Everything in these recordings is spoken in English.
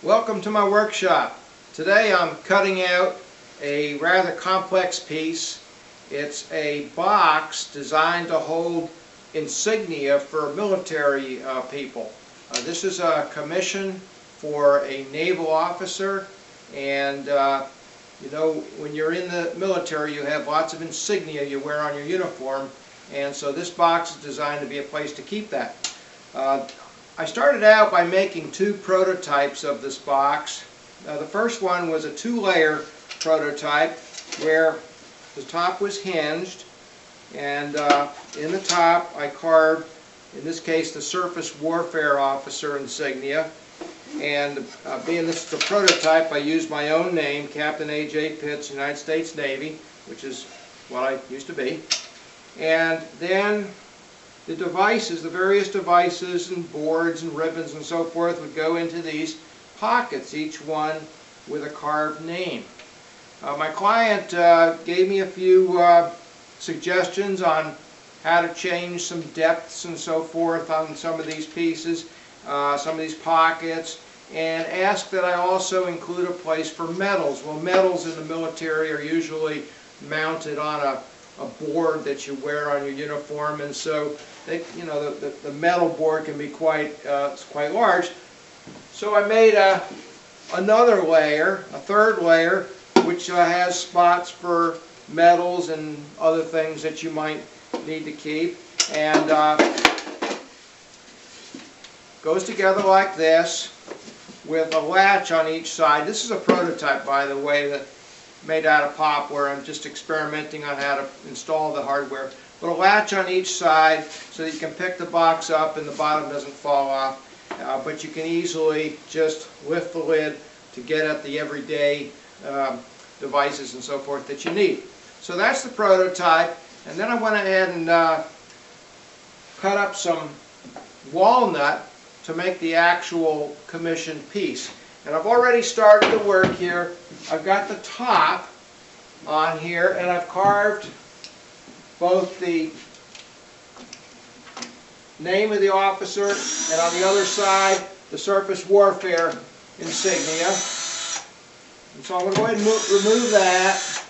Welcome to my workshop. Today I'm cutting out a rather complex piece. It's a box designed to hold insignia for military people. This is a commission for a naval officer, and you know, when you're in the military you have lots of insignia you wear on your uniform, and so this box is designed to be a place to keep that. I started out by making two prototypes of this box. The first one was a two-layer prototype where the top was hinged, and in the top I carved, in this case, the Surface Warfare officer insignia. And being this is a prototype, I used my own name, Captain A.J. Pitts, United States Navy, which is what I used to be. And then the devices, the various devices and boards and ribbons and so forth would go into these pockets, each one with a carved name. My client gave me a few suggestions on how to change some depths and so forth on some of these pieces, some of these pockets, and asked that I also include a place for medals. Well, medals in the military are usually mounted on a board that you wear on your uniform, and so they, you know, the metal board can be quite large. So I made another layer, a third layer, which has spots for medals and other things that you might need to keep, and goes together like this with a latch on each side. This is a prototype, by the way, that made out of poplar. I'm just experimenting on how to install the hardware. But a latch on each side so that you can pick the box up and the bottom doesn't fall off. But you can easily just lift the lid to get at the everyday devices and so forth that you need. So that's the prototype. And then I went ahead and cut up some walnut to make the actual commissioned piece. And I've already started the work here. I've got the top on here, and I've carved both the name of the officer and on the other side the Surface Warfare insignia. And so I'm going to go ahead and remove that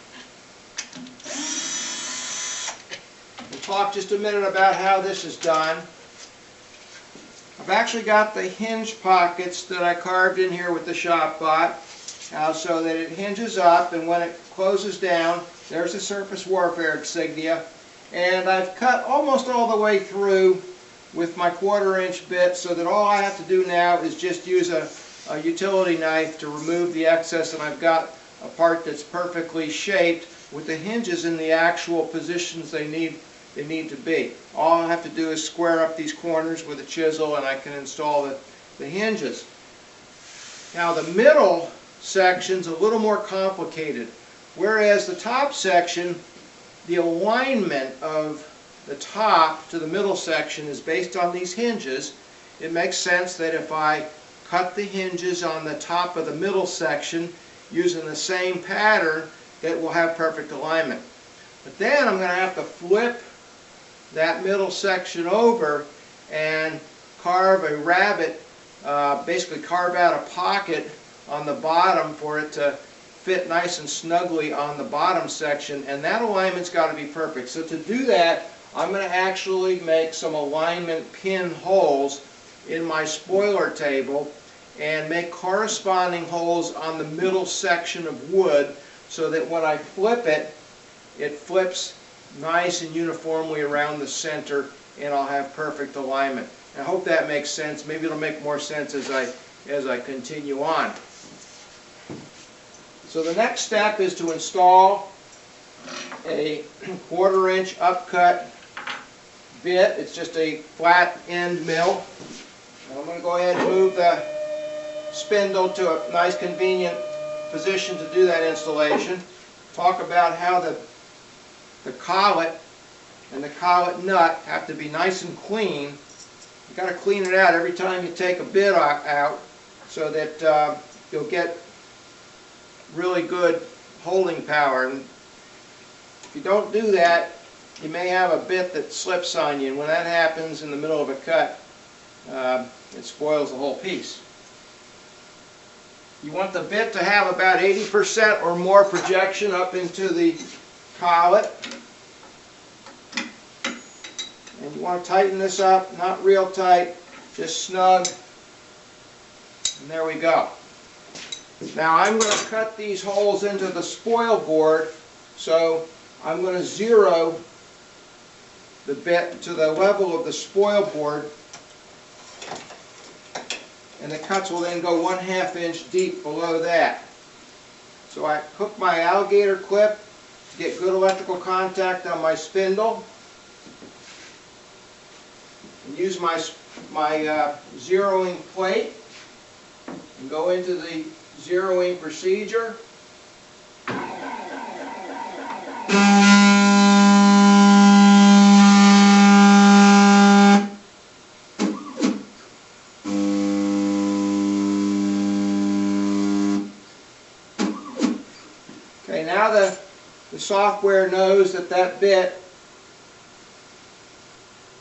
and talk just a minute about how this is done. I've actually got the hinge pockets that I carved in here with the ShopBot so that it hinges up, and when it closes down, there's the Surface Warfare insignia. And I've cut almost all the way through with my 1/4" bit, so that all I have to do now is just use a utility knife to remove the excess, and I've got a part that's perfectly shaped with the hinges in the actual positions they need to be. All I have to do is square up these corners with a chisel, and I can install the hinges. Now the middle section's a little more complicated. Whereas the top section, the alignment of the top to the middle section is based on these hinges, it makes sense that if I cut the hinges on the top of the middle section using the same pattern, that will have perfect alignment. But then I'm going to have to flip that middle section over and carve a rabbet, basically carve out a pocket on the bottom for it to fit nice and snugly on the bottom section, and that alignment's got to be perfect. So to do that, I'm going to actually make some alignment pin holes in my spoiler table and make corresponding holes on the middle section of wood so that when I flip it, it flips nice and uniformly around the center, and I'll have perfect alignment. I hope that makes sense. Maybe it'll make more sense as I continue on. So the next step is to install a 1/4" upcut bit. It's just a flat end mill. And I'm going to go ahead and move the spindle to a nice convenient position to do that installation. Talk about how the collet and the collet nut have to be nice and clean. You've got to clean it out every time you take a bit out so that you'll get really good holding power. And if you don't do that, you may have a bit that slips on you, and when that happens in the middle of a cut, it spoils the whole piece. You want the bit to have about 80% or more projection up into the collet. And you want to tighten this up, not real tight, just snug. And there we go. Now I'm going to cut these holes into the spoil board, so I'm going to zero the bit to the level of the spoil board, and the cuts will then go 1/2 inch deep below that. So I hook my alligator clip to get good electrical contact on my spindle, and use my zeroing plate and go into the zeroing procedure. Okay, now the software knows that that bit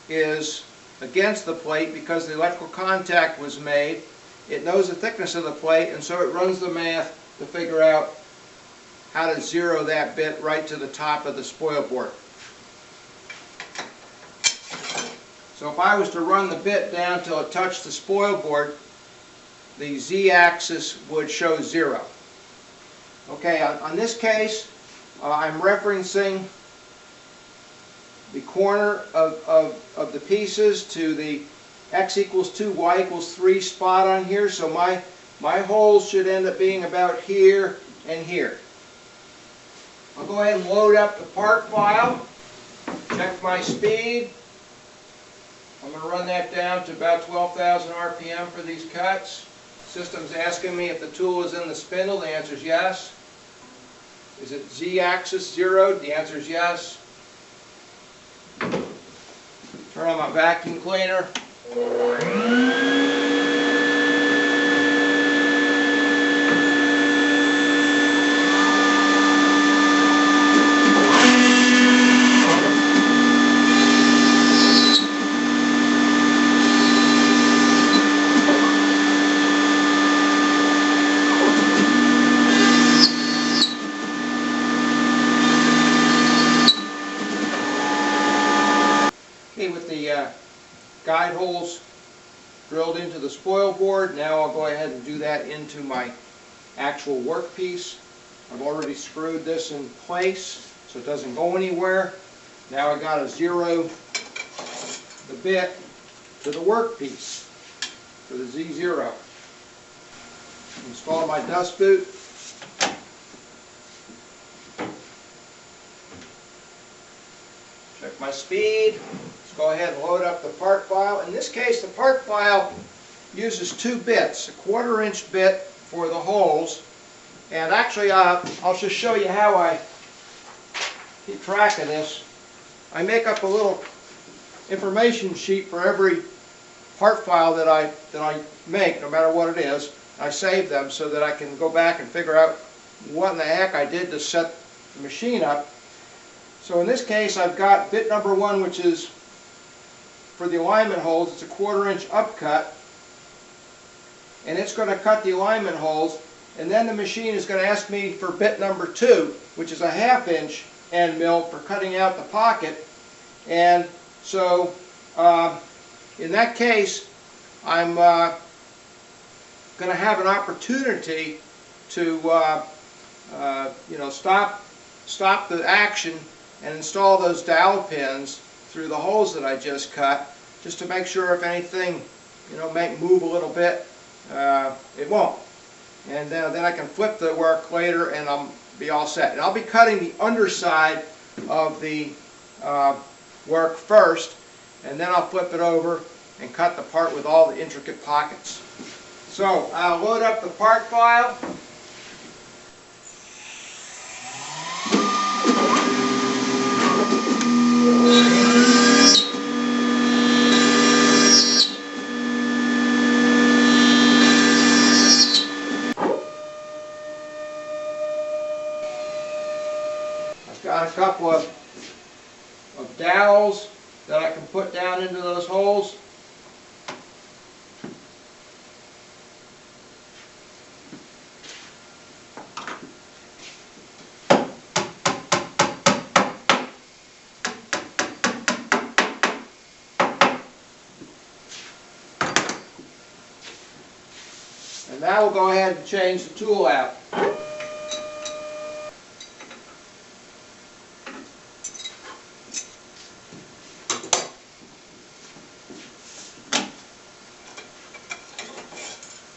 is against the plate because the electrical contact was made. It knows the thickness of the plate, and so it runs the math to figure out how to zero that bit right to the top of the spoil board. So if I was to run the bit down till it touched the spoil board, the z-axis would show 0. Okay, on this case, I'm referencing the corner of the pieces to the x equals 2, y equals 3 spot on here, so my holes should end up being about here and here. I'll go ahead and load up the part file, check my speed. I'm going to run that down to about 12,000 RPM for these cuts. System's asking me if the tool is in the spindle. The answer is yes. Is it z-axis zeroed? The answer is yes. Turn on my vacuum cleaner. With the guide holes drilled into the spoil board, now I'll go ahead and do that into my actual workpiece. I've already screwed this in place so it doesn't go anywhere. Now I've got to zero the bit to the workpiece for the Z0. Install my dust boot. Check my speed. Let's go ahead and load up the part file. In this case, the part file uses 2 bits, a 1/4 inch bit for the holes, and actually I'll just show you how I keep track of this. I make up a little information sheet for every part file that I make, no matter what it is. I save them so that I can go back and figure out what in the heck I did to set the machine up. So in this case, I've got bit number 1, which is for the alignment holes. It's a 1/4 inch upcut, and it's going to cut the alignment holes, and then the machine is going to ask me for bit number 2, which is a 1/2 inch end mill for cutting out the pocket. And so in that case, I'm going to have an opportunity to stop the action and install those dowel pins through the holes that I just cut, just to make sure if anything might move a little bit, it won't. And then I can flip the work later and I'll be all set. And I'll be cutting the underside of the work first, and then I'll flip it over and cut the part with all the intricate pockets. So I'll load up the part file. I've got a couple of dowels that I can put down into those holes. now we'll go ahead and change the tool out.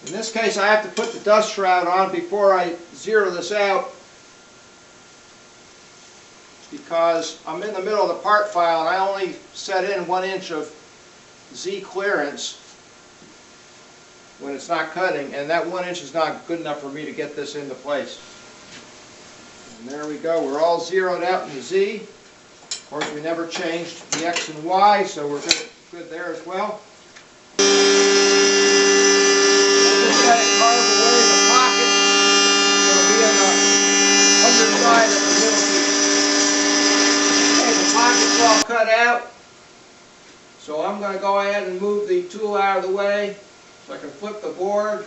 In this case, I have to put the dust shroud on before I zero this out, because I'm in the middle of the part file and I only set in 1 inch of Z clearance when it's not cutting, and that 1 inch is not good enough for me to get this into place. And there we go, we're all zeroed out in the Z. Of course, we never changed the X and Y, so we're good there as well. Let it carve away the pocket. It'll be on the underside of the middle piece. Okay, the pocket's all cut out. So I'm going to go ahead and move the tool out of the way so I can flip the board.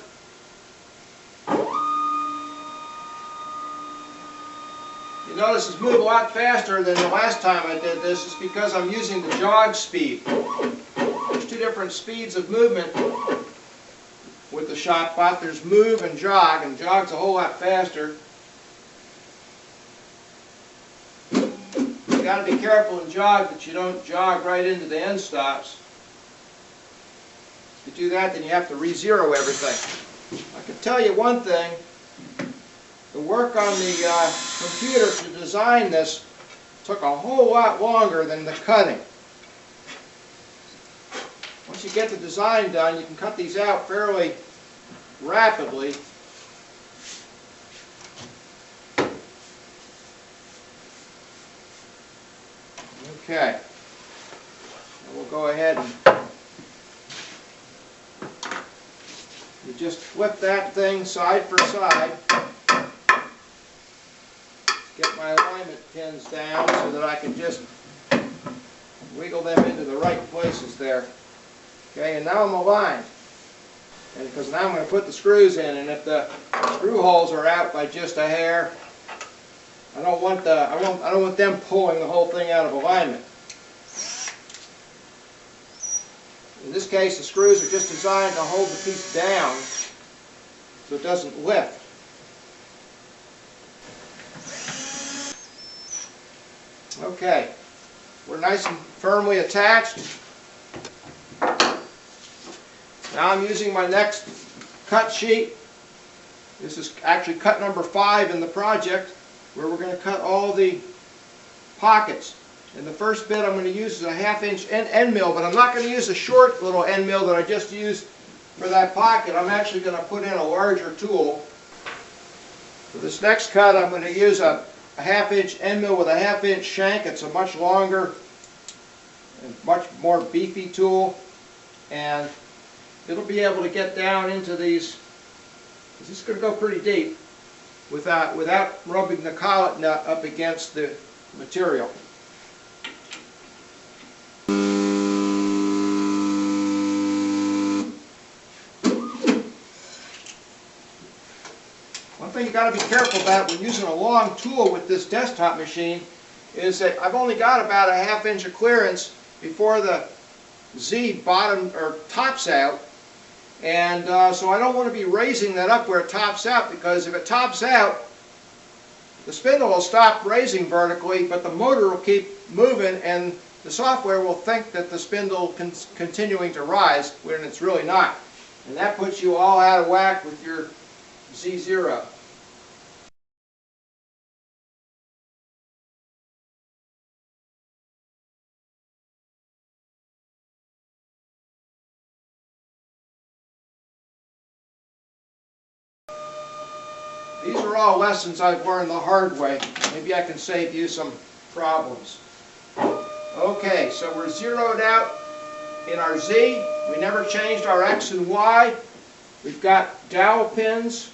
You notice it's moved a lot faster than the last time I did this. It's because I'm using the jog speed. There's 2 different speeds of movement with the ShopBot. There's move and jog, and jog's a whole lot faster. You got to be careful in jog that you don't jog right into the end stops. If you do that, then you have to re-zero everything. I can tell you one thing, the work on the computer to design this took a whole lot longer than the cutting. Once you get the design done, you can cut these out fairly rapidly. Okay, and we'll go ahead and you just flip that thing side for side. Get my alignment pins down so that I can just wiggle them into the right places there. Okay, and now I'm aligned. And because now I'm going to put the screws in, and if the screw holes are out by just a hair, I don't want them pulling the whole thing out of alignment. In this case, the screws are just designed to hold the piece down so it doesn't lift. Okay, we're nice and firmly attached. Now I'm using my next cut sheet. This is actually cut number 5 in the project, where we're going to cut all the pockets. And the first bit I'm going to use is a 1/2 inch end mill, but I'm not going to use a short little end mill that I just used for that pocket. I'm actually going to put in a larger tool. For this next cut, I'm going to use a 1/2 inch end mill with a 1/2 inch shank. It's a much longer and much more beefy tool, and it'll be able to get down into these. This is going to go pretty deep without rubbing the collet nut up against the material. One thing you got to be careful about when using a long tool with this desktop machine is that I've only got about a 1/2 inch of clearance before the Z bottom or tops out, and so I don't want to be raising that up where it tops out, because if it tops out, the spindle will stop raising vertically, but the motor will keep moving, and the software will think that the spindle is continuing to rise when it's really not, and that puts you all out of whack with your Z0. These are all lessons I've learned the hard way. Maybe I can save you some problems. Okay, so we're zeroed out in our Z. We never changed our X and Y. We've got dowel pins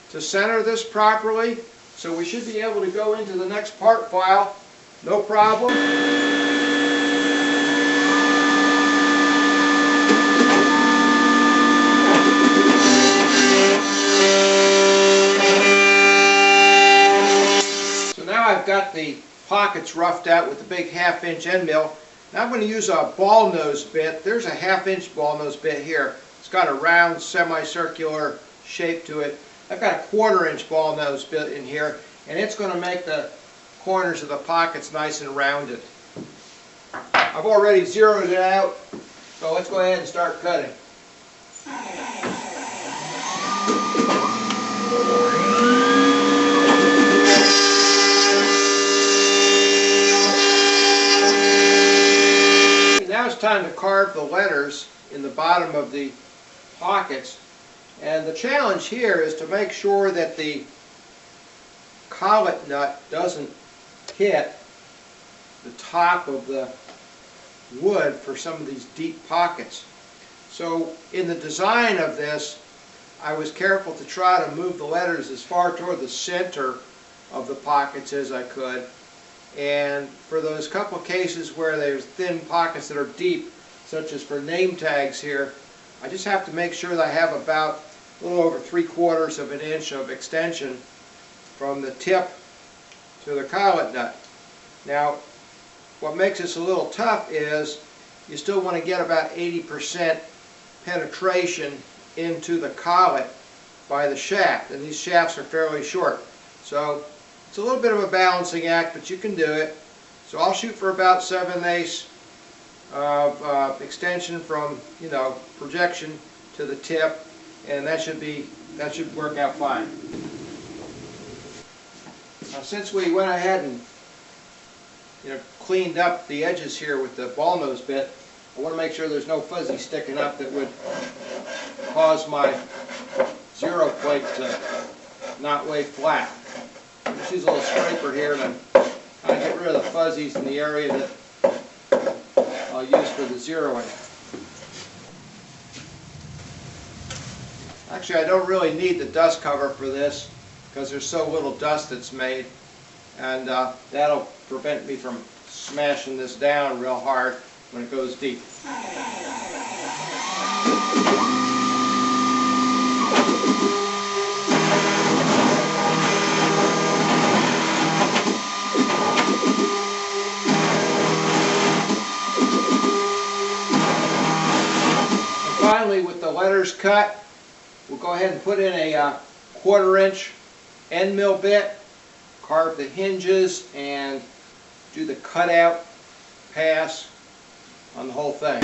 to center this properly, so we should be able to go into the next part file, no problem. I've got the pockets roughed out with the big 1/2 inch end mill. Now I'm going to use a ball nose bit. There's a 1/2 inch ball nose bit here. It's got a round semicircular shape to it. I've got a 1/4 inch ball nose bit in here, and it's going to make the corners of the pockets nice and rounded. I've already zeroed it out, so let's go ahead and start cutting. Now it's time to carve the letters in the bottom of the pockets, and the challenge here is to make sure that the collet nut doesn't hit the top of the wood for some of these deep pockets. So in the design of this, I was careful to try to move the letters as far toward the center of the pockets as I could. And for those couple cases where there's thin pockets that are deep, such as for name tags here, I just have to make sure that I have about a little over 3/4 of an inch of extension from the tip to the collet nut. Now, what makes this a little tough is you still want to get about 80% penetration into the collet by the shaft, and these shafts are fairly short. So it's a little bit of a balancing act, but you can do it. So I'll shoot for about 7/8 of extension from, projection to the tip, and that should work out fine. Now, since we went ahead and cleaned up the edges here with the ball nose bit, I want to make sure there's no fuzzy sticking up that would cause my zero plate to not lay flat. Just use a little scraper here to kind of get rid of the fuzzies in the area that I'll use for the zeroing. Actually, I don't really need the dust cover for this because there's so little dust that's made, and that'll prevent me from smashing this down real hard when it goes deep. Finally, with the letters cut, we'll go ahead and put in a 1/4 inch end mill bit, carve the hinges, and do the cutout pass on the whole thing.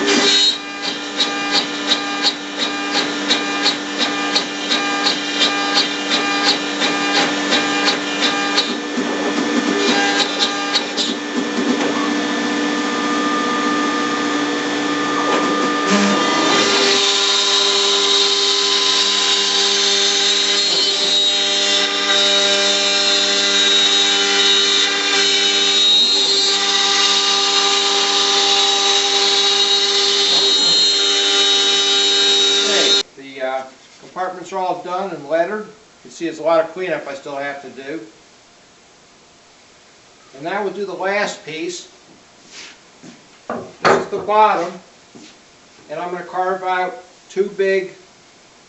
Compartments are all done and lettered. You can see there's a lot of cleanup I still have to do. And now we'll do the last piece. This is the bottom, and I'm going to carve out 2 big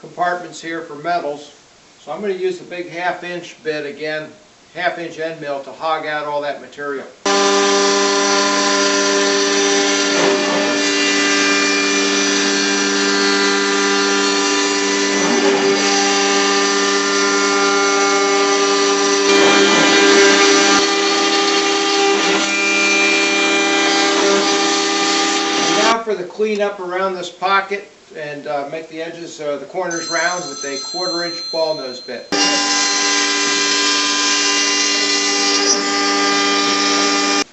compartments here for metals. So I'm going to use the big 1/2 inch bit again, 1/2 inch end mill, to hog out all that material. For the cleanup around this pocket and make the edges, the corners round with a 1/4 inch ball nose bit.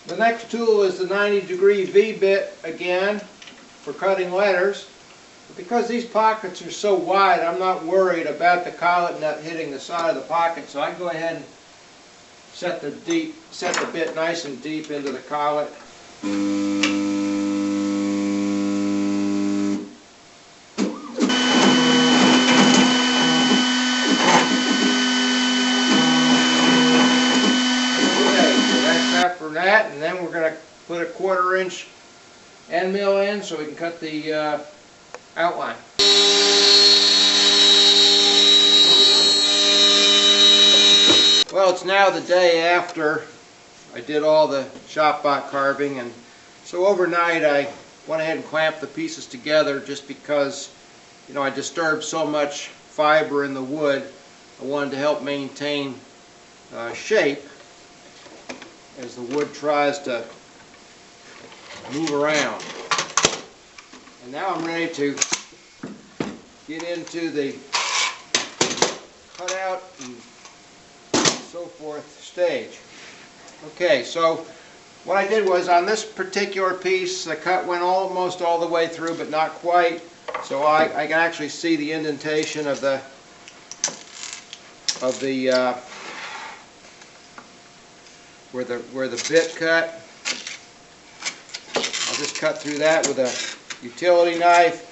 The next tool is the 90° V bit again for cutting letters. But because these pockets are so wide, I'm not worried about the collet nut hitting the side of the pocket, so I go ahead and set the bit nice and deep into the collet. That, and then we're going to put a 1/4 inch end mill in so we can cut the outline. Well, it's now the day after I did all the ShopBot carving, and so overnight I went ahead and clamped the pieces together just because I disturbed so much fiber in the wood. I wanted to help maintain shape as the wood tries to move around. And now I'm ready to get into the cutout and so forth stage. Okay, so what I did was on this particular piece, the cut went almost all the way through, but not quite. So I can actually see the indentation of the where the bit cut. I'll just cut through that with a utility knife.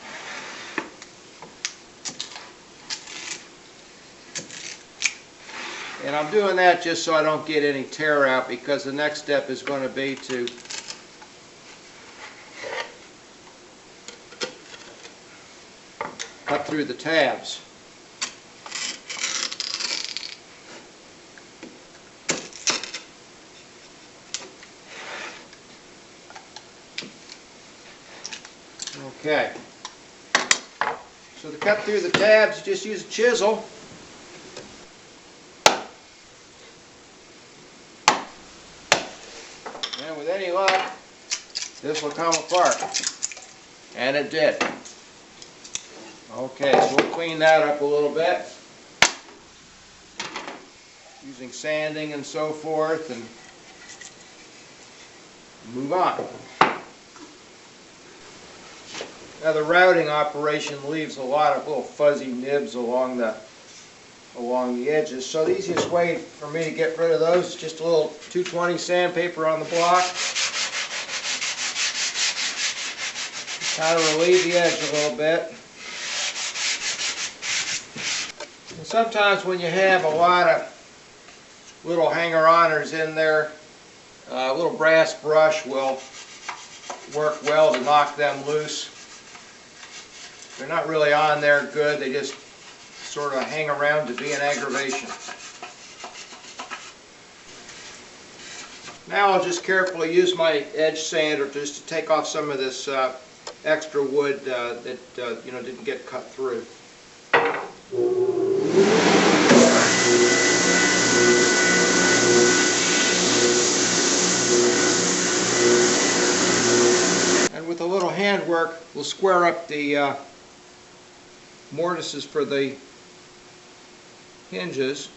And I'm doing that just so I don't get any tear out, because the next step is going to be to cut through the tabs. Okay. So to cut through the tabs, you just use a chisel. And with any luck, this will come apart. And it did. Okay, so we'll clean that up a little bit using sanding and so forth, and move on. Now the routing operation leaves a lot of little fuzzy nibs along the edges. So the easiest way for me to get rid of those is just a little 220 sandpaper on the block. Kind of relieve the edge a little bit. And sometimes when you have a lot of little hanger-oners in there, a little brass brush will work well to knock them loose. They're not really on there good, they just sort of hang around to be an aggravation. Now I'll just carefully use my edge sander just to take off some of this extra wood that didn't get cut through. And with a little handwork, we'll square up the mortises for the hinges.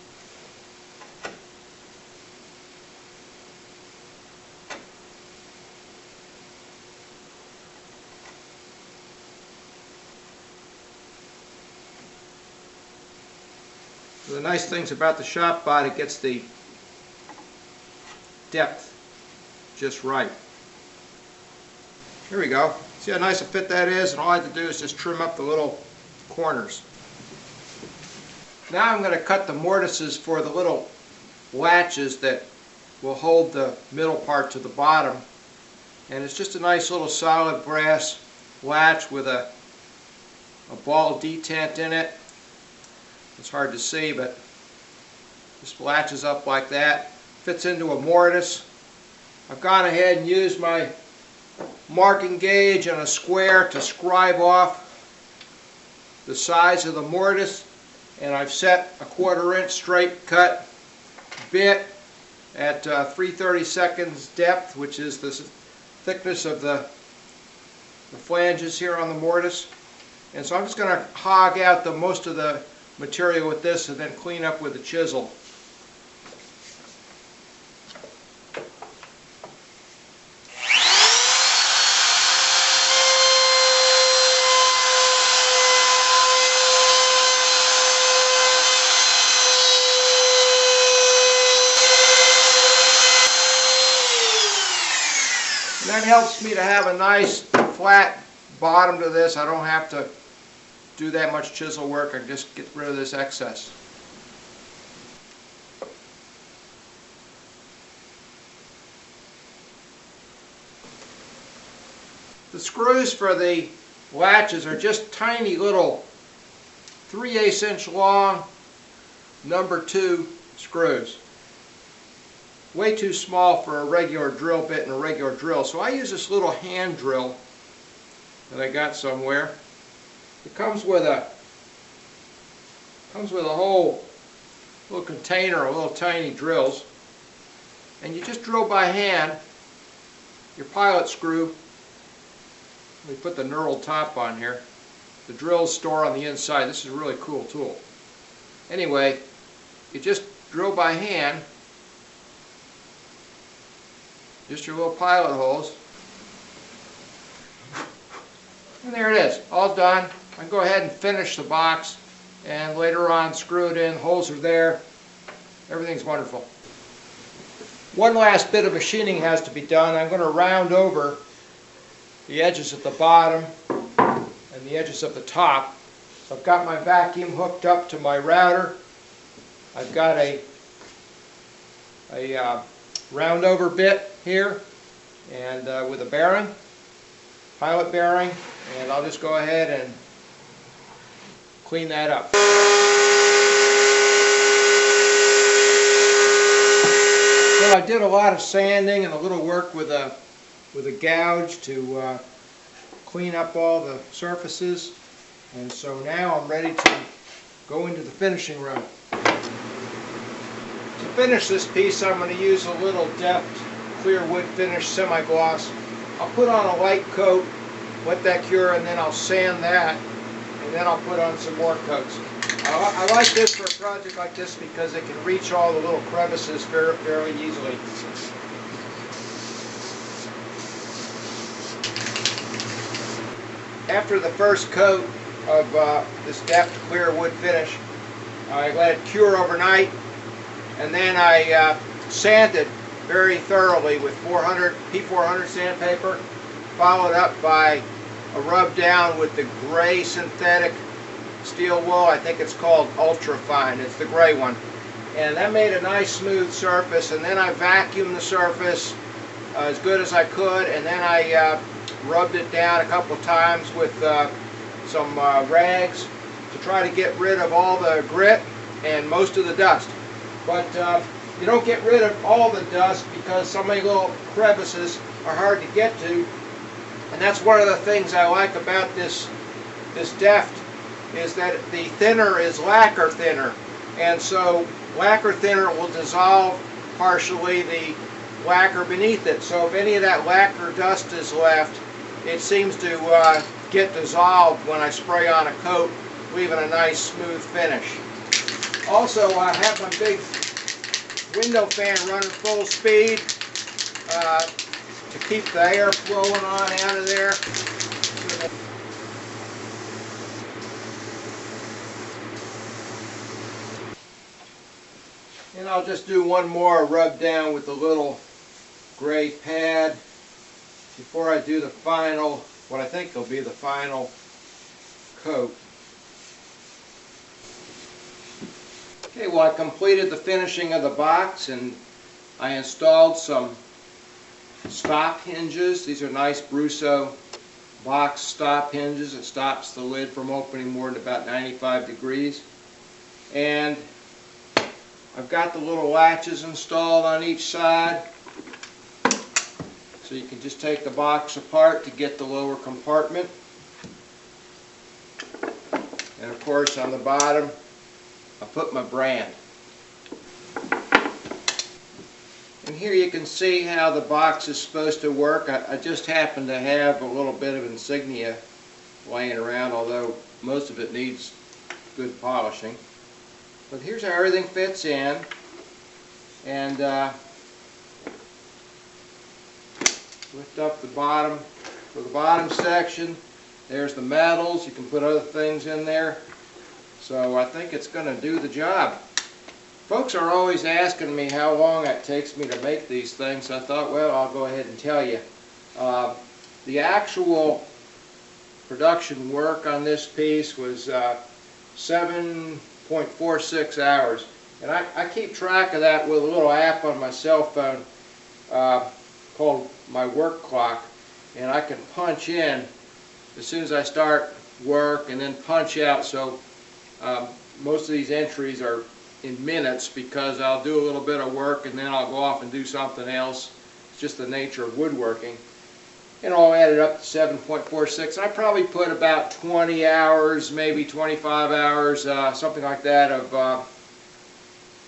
So the nice things about the ShopBot, it gets the depth just right. Here we go. See how nice a fit that is? And all I have to do is just trim up the little corners. Now I'm going to cut the mortises for the little latches that will hold the middle part to the bottom. And it's just a nice little solid brass latch with a ball detent in it. It's hard to see, but just latches up like that. Fits into a mortise. I've gone ahead and used my marking gauge and a square to scribe off the size of the mortise, and I've set a 1/4 inch straight cut bit at 3/32 depth, which is the thickness of the flanges here on the mortise. And so I'm just going to hog out most of the material with this and then clean up with a chisel. And that helps me to have a nice flat bottom to this. I don't have to do that much chisel work. I can just get rid of this excess. The screws for the latches are just tiny little 3/8 inch long number 2 screws. Way too small for a regular drill bit and a regular drill. So I use this little hand drill that I got somewhere. It comes with a Comes with a whole little container of little tiny drills, and you just drill by hand your pilot screw. We put the knurled top on here. The drills store on the inside. This is a really cool tool. Anyway, you just drill by hand, just your little pilot holes, and there it is, all done. I can go ahead and finish the box, and later on screw it in. Holes are there. Everything's wonderful. One last bit of machining has to be done. I'm going to round over the edges at the bottom and the edges of the top. So I've got my vacuum hooked up to my router. I've got a round over bit here, and with a bearing, pilot bearing, and I'll just go ahead and clean that up. So I did a lot of sanding and a little work with a gouge to clean up all the surfaces, and so now I'm ready to go into the finishing room. To finish this piece, I'm going to use a little deft clear wood finish semi-gloss. I'll put on a light coat, let that cure, and then I'll sand that, and then I'll put on some more coats. I like this for a project like this because it can reach all the little crevices fairly easily. After the first coat of this deft clear wood finish, I let it cure overnight, and then I sanded very thoroughly with P400 sandpaper, followed up by a rub down with the gray synthetic steel wool. I think it's called Ultra Fine. It's the gray one. And that made a nice smooth surface, and then I vacuumed the surface as good as I could, and then I rubbed it down a couple of times with some rags to try to get rid of all the grit and most of the dust. But you don't get rid of all the dust because so many little crevices are hard to get to, and that's one of the things I like about this deft, is that the thinner is lacquer thinner, and so lacquer thinner will dissolve partially the lacquer beneath it. So if any of that lacquer dust is left, it seems to get dissolved when I spray on a coat, leaving a nice smooth finish. Also, I have my big window fan running full speed to keep the air flowing on out of there. And I'll just do one more rub down with the little gray pad before I do the final, what I think will be the final coat. Okay, well, I completed the finishing of the box, and I installed some stop hinges. These are nice Brusso box stop hinges. It stops the lid from opening more than about 95 degrees. And I've got the little latches installed on each side, so you can just take the box apart to get the lower compartment. And of course, on the bottom, I put my brand. And here you can see how the box is supposed to work. I just happen to have a little bit of Insignia laying around, although most of it needs good polishing. But here's how everything fits in. And lift up the bottom for the bottom section. There's the metals. You can put other things in there. So I think it's going to do the job. Folks are always asking me how long it takes me to make these things. So I thought, well, I'll go ahead and tell you. The actual production work on this piece was 7.46 hours. And I keep track of that with a little app on my cell phone called my work clock. And I can punch in as soon as I start work and then punch out. So most of these entries are in minutes because I'll do a little bit of work and then I'll go off and do something else. It's just the nature of woodworking. and all added up to 7.46. I probably put about 20 hours, maybe 25 hours, something like that, of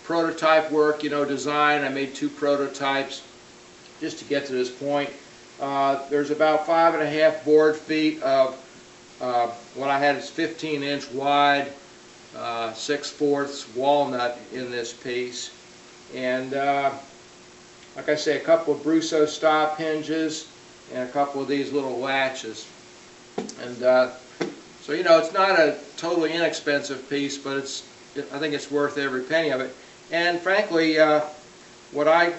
prototype work, design. I made 2 prototypes just to get to this point. There's about 5.5 board feet of what I had is 15-inch wide 6/4 walnut in this piece, and like I say, a couple of Brusso stop hinges and a couple of these little latches. And so it's not a totally inexpensive piece, but I think it's worth every penny of it. And frankly, what I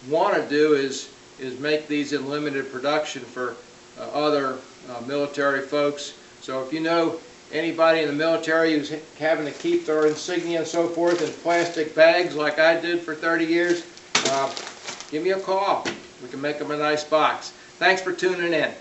want to do is make these in limited production for other military folks. So if you know anybody in the military who's having to keep their insignia and so forth in plastic bags like I did for 30 years, give me a call. We can make them a nice box. Thanks for tuning in.